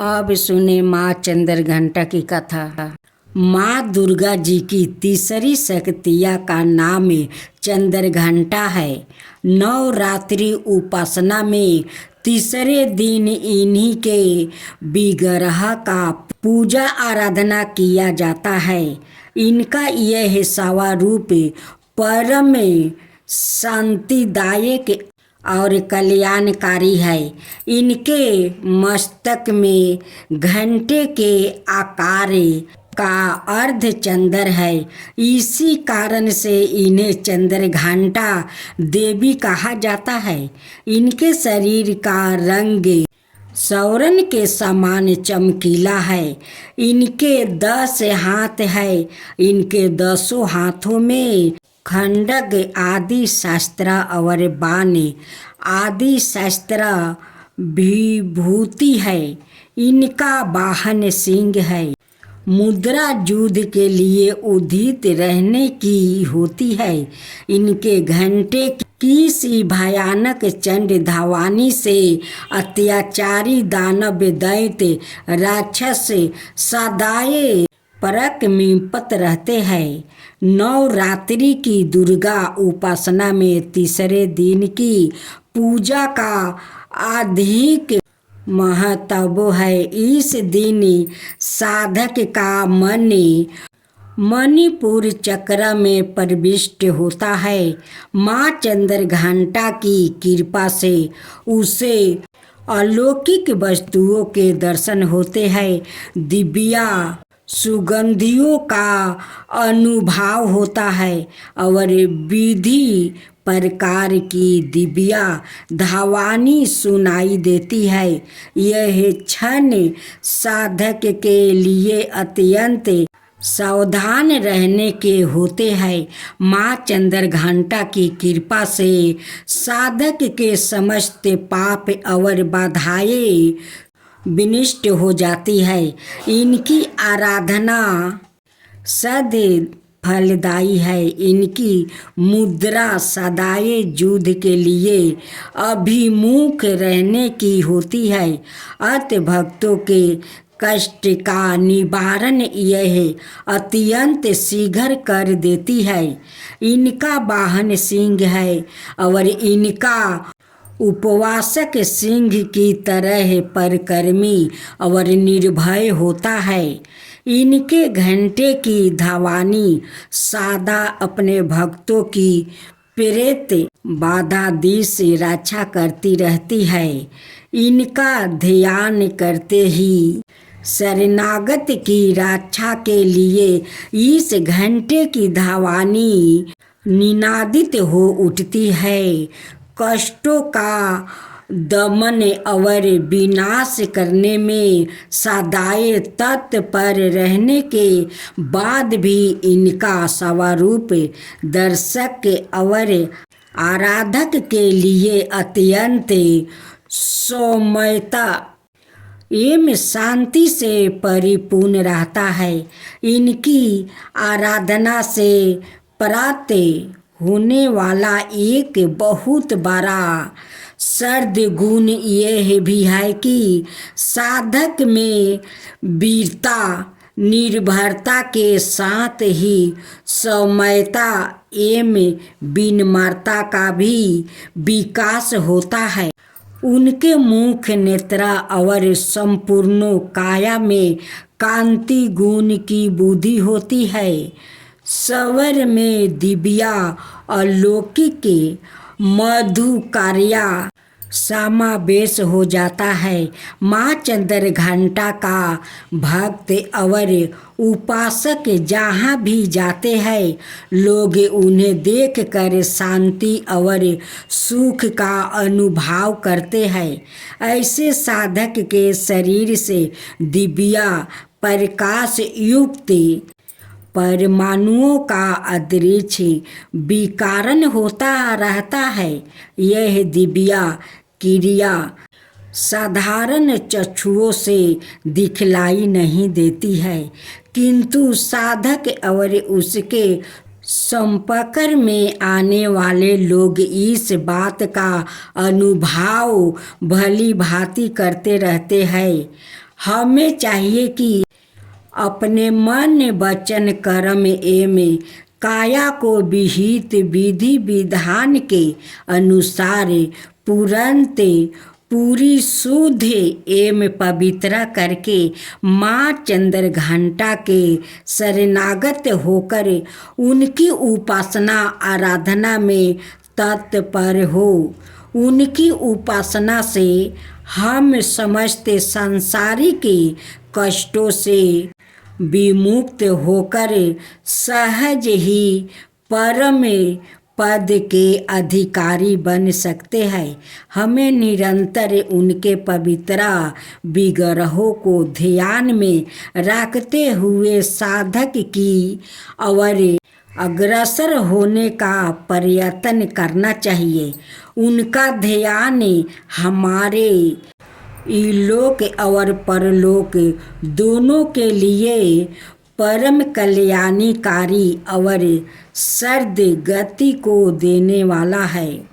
अब सुने माँ चंद्रघंटा की कथा। माँ दुर्गा जी की तीसरी शक्तियाँ का नाम चंद्रघंटा है। नवरात्रि उपासना में तीसरे दिन इन्हीं के विग्रह का पूजा आराधना किया जाता है। इनका यह स्वरूप परम शांतिदायक और कल्याणकारी है। इनके मस्तक में घंटे के आकार का अर्धचंद्र है। इसी कारण से इन्हें चंद्रघंटा देवी कहा जाता है। इनके शरीर का रंग स्वर्ण के समान चमकीला है। इनके 10 हाथ है। इनके 10 हाथों में खंडक आदि शस्त्र और बाण आदि शस्त्र विभूति है। इनका वाहन सिंह है। मुद्रा युद्ध के लिए उदित रहने की होती है। इनके घंटे की सी भयानक चंड धावानी से अत्याचारी दानव दैत्य राक्षस सदाए परक मिपत रहते हैं। नवरात्रि की दुर्गा उपासना में तीसरे दिन की पूजा का अधिक महत्व है। इस दिन साधक का मन मणिपुर चक्र में प्रविष्ट होता है। माँ चंद्रघंटा की कृपा से उसे अलौकिक वस्तुओं के दर्शन होते हैं। दिव्या सुगंधियों का अनुभव होता है और विधि प्रकार की दिव्या धावानी सुनाई देती है। यह क्षण साधक के लिए अत्यंत सावधान रहने के होते हैं। माँ चंद्रघंटा की कृपा से साधक के समस्त पाप और बाधाएं विनष्ट हो जाती है। इनकी आराधना सद फलदायी है। इनकी मुद्रा सदाए युद्ध के लिए अभिमुख रहने की होती है। अत भक्तों के कष्ट का निवारण यह अत्यंत शीघ्र कर देती है। इनका वाहन सिंह है और इनका उपवासक सिंह की तरह परिक्रमी और निर्भय होता है। इनके घंटे की धावानी सदा अपने भक्तों की प्रेत बाधा दी से रक्षा करती रहती है। इनका ध्यान करते ही शरणागत की रक्षा के लिए इस घंटे की धावानी निनादित हो उठती है। कष्टों का दमन और विनाश करने में सदाए तत्पर रहने के बाद भी इनका स्वरूप दर्शक और आराधक के लिए अत्यंत सौम्यता एवं शांति से परिपूर्ण रहता है। इनकी आराधना से प्राप्त होने वाला एक बहुत बड़ा सर्द गुण यह भी है कि साधक में वीरता निर्भरता के साथ ही सौम्यता एवं विनम्रता का भी विकास होता है। उनके मुख नेत्र और संपूर्ण काया में कांति गुण की बुद्धि होती है। स्वर में दिव्या अलौकिक मधुकार्या समावेश हो जाता है। माँ चंद्रघंटा का भक्त और उपासक जहाँ भी जाते हैं लोग उन्हें देखकर शांति और सुख का अनुभव करते हैं। ऐसे साधक के शरीर से दिव्या प्रकाश युक्त परमाणुओं का अंतरिक्ष विकारण होता रहता है। यह दिव्या क्रिया साधारण चक्षुओं से दिखलाई नहीं देती है, किंतु साधक और उसके संपर्क में आने वाले लोग इस बात का अनुभव भली भांति करते रहते हैं। हमें चाहिए कि अपने मन वचन कर्म एवं काया को विहित विधि विधान के अनुसार तुरंत पूरी शुद्ध एवं पवित्र करके माँ चंद्रघंटा के शरणागत होकर उनकी उपासना आराधना में तत्पर हो। उनकी उपासना से हम समस्त सांसारिक कष्टों से विमुक्त होकर सहज ही परम पद के अधिकारी बन सकते हैं। हमें निरंतर उनके पवित्र विग्रहों को ध्यान में रखते हुए साधक की और अग्रसर होने का प्रयत्न करना चाहिए। उनका ध्यान हमारे इलोक और परलोक दोनों के लिए परम कल्याणकारी और सर्द गति को देने वाला है।